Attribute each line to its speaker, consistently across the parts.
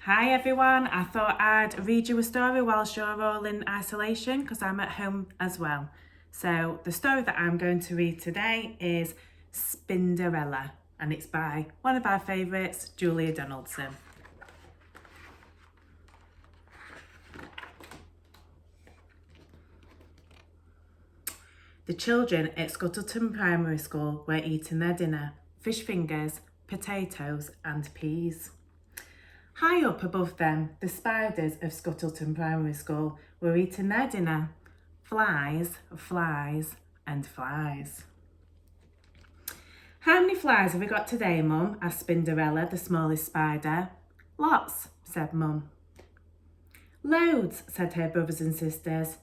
Speaker 1: Hi everyone, I thought I'd read you a story whilst you're all in isolation because I'm at home as well. So the story that I'm going to read today is Spinderella and it's by one of our favourites, Julia Donaldson. The children at Scuttleton Primary School were eating their dinner, fish fingers, potatoes and peas. High up above them, the spiders of Scuttleton Primary School were eating their dinner. Flies, flies and flies. How many flies have we got today, Mum? Asked Spinderella, the smallest spider. Lots, said Mum. Loads, said her brothers and sisters.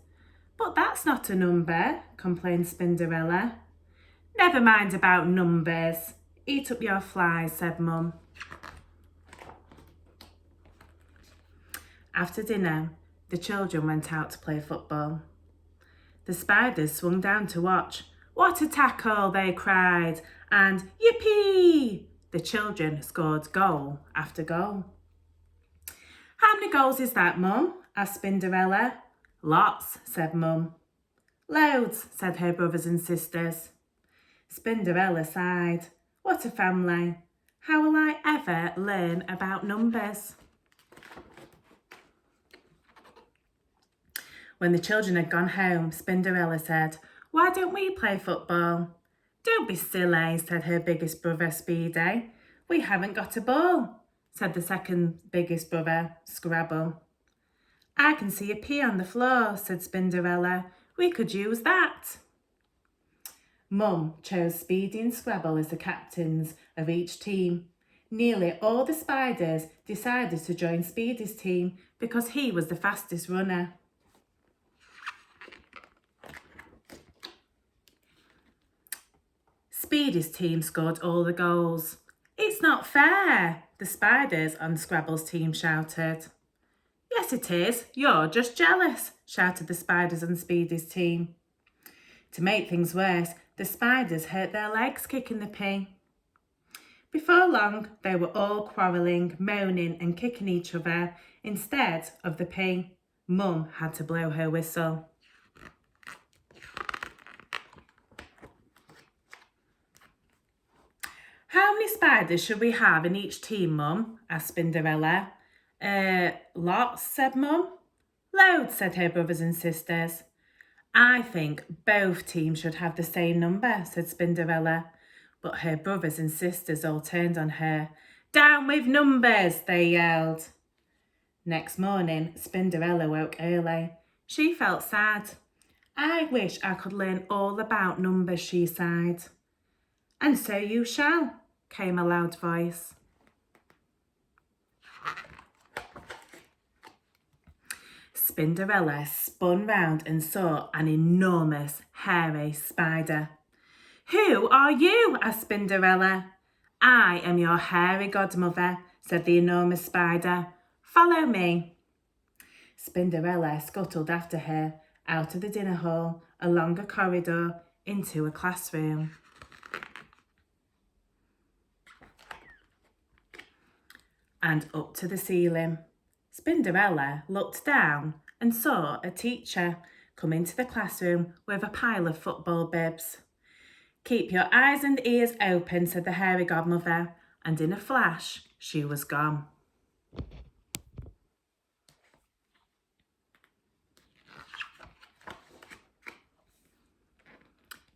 Speaker 1: But that's not a number, complained Spinderella. Never mind about numbers. Eat up your flies, said Mum. After dinner, the children went out to play football. The spiders swung down to watch. What a tackle, they cried, and yippee! The children scored goal after goal. How many goals is that, Mum? Asked Spinderella. Lots, said Mum. Loads, said her brothers and sisters. Spinderella sighed. What a family. How will I ever learn about numbers? When the children had gone home, Spinderella said, Why don't we play football? Don't be silly, said her biggest brother, Speedy. We haven't got a ball, said the second biggest brother, Scrabble. I can see a pea on the floor, said Spinderella. We could use that. Mum chose Speedy and Scrabble as the captains of each team. Nearly all the spiders decided to join Speedy's team because he was the fastest runner. Speedy's team scored all the goals. It's not fair, the spiders on Scrabble's team shouted. Yes, it is. You're just jealous, shouted the spiders on Speedy's team. To make things worse, the spiders hurt their legs kicking the pea. Before long, they were all quarrelling, moaning and kicking each other instead of the pea. Mum had to blow her whistle. How many spiders should we have in each team, Mum? Asked Spinderella. Lots, said Mum. Loads, said her brothers and sisters. I think both teams should have the same number, said Spinderella. But her brothers and sisters all turned on her. Down with numbers, they yelled. Next morning, Spinderella woke early. She felt sad. I wish I could learn all about numbers, she sighed. And so you shall, came a loud voice. Spinderella spun round and saw an enormous, hairy spider. Who are you? Asked Spinderella. I am your hairy godmother, said the enormous spider. Follow me. Spinderella scuttled after her, out of the dinner hall, along a corridor, into a classroom. And up to the ceiling. Spinderella looked down and saw a teacher come into the classroom with a pile of football bibs. Keep your eyes and ears open, said the hairy godmother, and in a flash she was gone.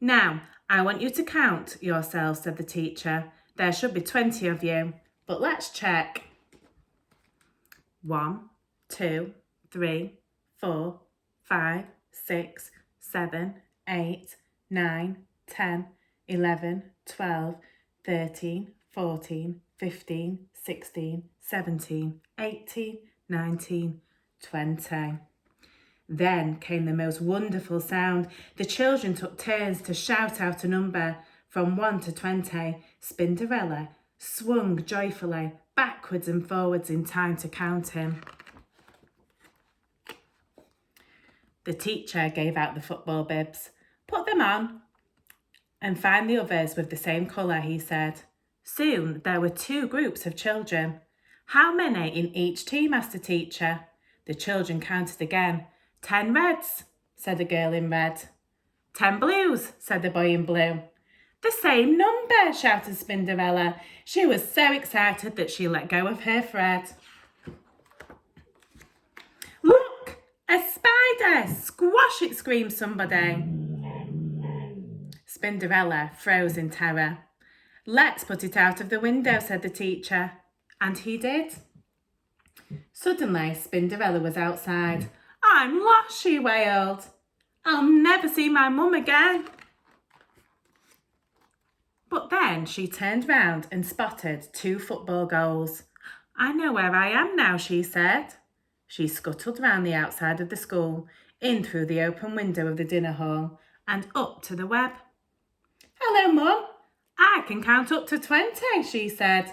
Speaker 1: Now, I want you to count yourselves, said the teacher. There should be 20 of you, but let's check. 1, 2, 3, 4, 5, 6, 7, 8, 9, 10, 11, 12, 13, 14, 15, 16, 17, 18, 19, 20. Then came the most wonderful sound. The children took turns to shout out a number from 1 to 20. Spinderella swung joyfully backwards and forwards in time to count him. The teacher gave out the football bibs. Put them on and find the others with the same colour, he said. Soon there were 2 groups of children. How many in each team? Asked the teacher. The children counted again. 10 reds, said the girl in red. 10 blues, said the boy in blue. The same number, shouted Spinderella. She was so excited that she let go of her thread. Look, a spider! Squash it, screamed somebody. Spinderella froze in terror. Let's put it out of the window, said the teacher. And he did. Suddenly, Spinderella was outside. I'm lost, she wailed. I'll never see my mum again. But then she turned round and spotted 2 football goals. I know where I am now, she said. She scuttled round the outside of the school, in through the open window of the dinner hall, and up to the web. Hello, Mum. I can count up to 20, she said.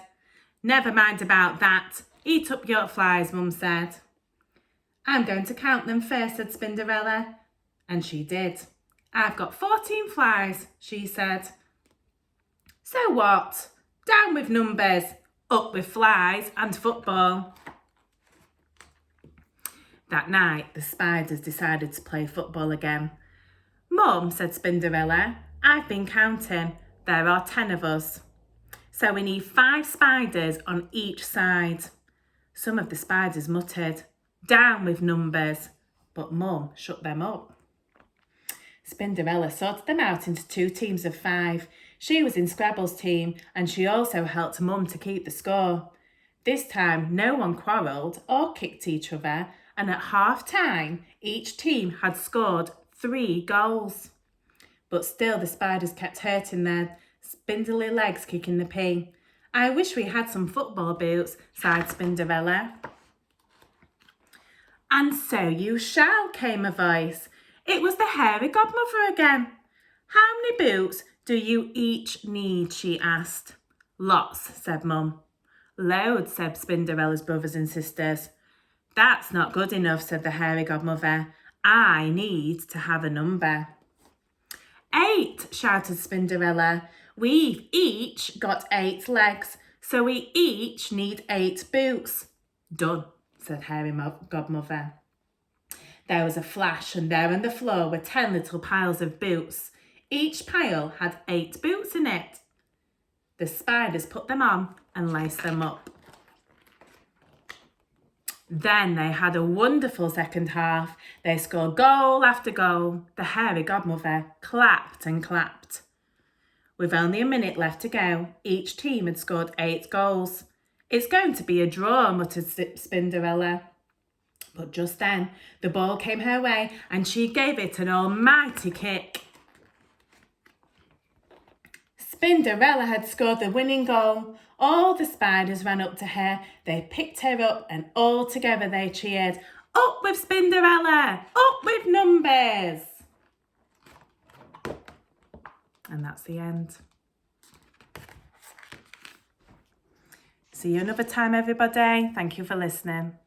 Speaker 1: Never mind about that. Eat up your flies, Mum said. I'm going to count them first, said Spinderella. And she did. I've got 14 flies, she said. So what? Down with numbers, up with flies and football. That night, the spiders decided to play football again. Mum, said Spinderella, I've been counting. There are 10 of us. So we need 5 spiders on each side. Some of the spiders muttered, down with numbers, but Mum shut them up. Spinderella sorted them out into 2 teams of 5. She was in Scrabble's team and she also helped Mum to keep the score. This time no one quarrelled or kicked each other, and at half-time each team had scored 3 goals. But still the spiders kept hurting their spindly legs kicking the pee. I wish we had some football boots, sighed Spinderella. And so you shall, came a voice. It was the hairy godmother again. How many boots do you each need, she asked. Lots, said Mum. Loads, said Spinderella's brothers and sisters. That's not good enough, said the hairy godmother. I need to have a number. 8, shouted Spinderella. We've each got 8 legs, so we each need 8 boots. Done, said hairy godmother. There was a flash, and there on the floor were 10 little piles of boots. Each pile had 8 boots in it. The spiders put them on and laced them up. Then they had a wonderful second half. They scored goal after goal. The hairy godmother clapped and clapped. With only a minute left to go, each team had scored 8 goals. It's going to be a draw, muttered Spinderella. But just then, the ball came her way and she gave it an almighty kick. Spinderella had scored the winning goal. All the spiders ran up to her. They picked her up and all together they cheered, Up with Spinderella! Up with numbers! And that's the end. See you another time, everybody. Thank you for listening.